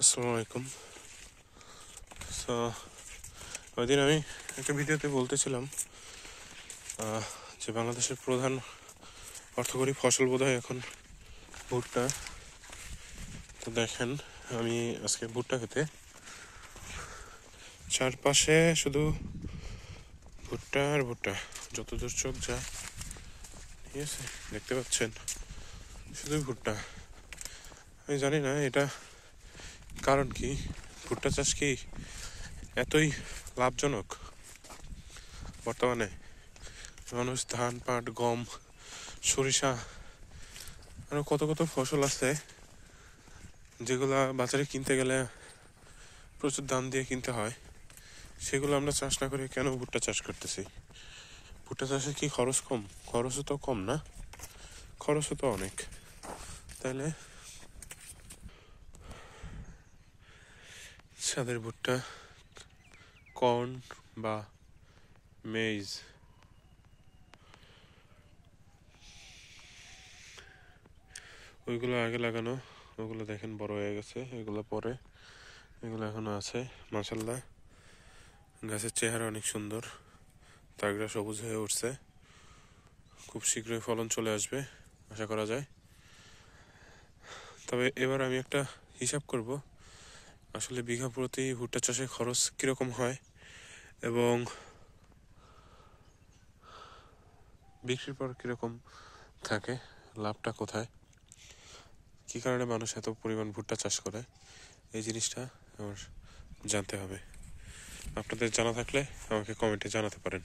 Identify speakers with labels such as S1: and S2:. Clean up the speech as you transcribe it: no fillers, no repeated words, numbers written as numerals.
S1: আসসালামু আলাইকুম। সো ওইদিন আমি একটা ভিডিওতে বলতেছিলাম যে বাংলাদেশের প্রধান অর্থকরী ফসল বোধহয় এখন ভুট্টা। তো দেখেন, আমি আজকে ভুট্টা খেতে, চারপাশে শুধু ভুট্টা আর ভুট্টা, যতদূর চোখ যায়, ঠিক আছে, দেখতে পাচ্ছেন, শুধু ভুট্টা। আমি জানি না এটা কারণ কি, ভুট্টা চাষ কি এতই লাভজনক বর্তমানে? মানুষ ধান, পাট, গম, সরিষা, আরো কত কত ফসল আছে যেগুলা বাজারে কিনতে গেলে প্রচুর দাম দিয়ে কিনতে হয়। সেগুলো আমরা চাষ না করে কেন ভুট্টা চাষ করতেছি? ভুট্টা চাষে কি খরচ কম? খরচও তো কম না, খরচও তো অনেক, তাইলে সাদের ভুট্টা, কর্ন বা মেইজ, ওইগুলো আগে লাগানো, ওগুলো দেখেন বড় হয়ে গেছে, এগুলো পরে, এগুলো এখনো আছে। মাশাআল্লাহ, গাছের চেহারা অনেক সুন্দর, তাগড়া সবুজ হয়ে উঠছে। খুব শীঘ্রই ফলন চলে আসবে আশা করা যায়। তবে এবার আমি একটা হিসাব করব, আসলে বিঘা প্রতি ভুট্টা চাষে খরচ কিরকম হয় এবং বিক্রির পর কিরকম থাকে, লাভটা কোথায়, কি কারণে মানুষ এত পরিমাণ ভুট্টা চাষ করে, এই জিনিসটা আমার জানতে হবে। আপনাদের জানা থাকলে আমাকে কমেন্টে জানাতে পারেন।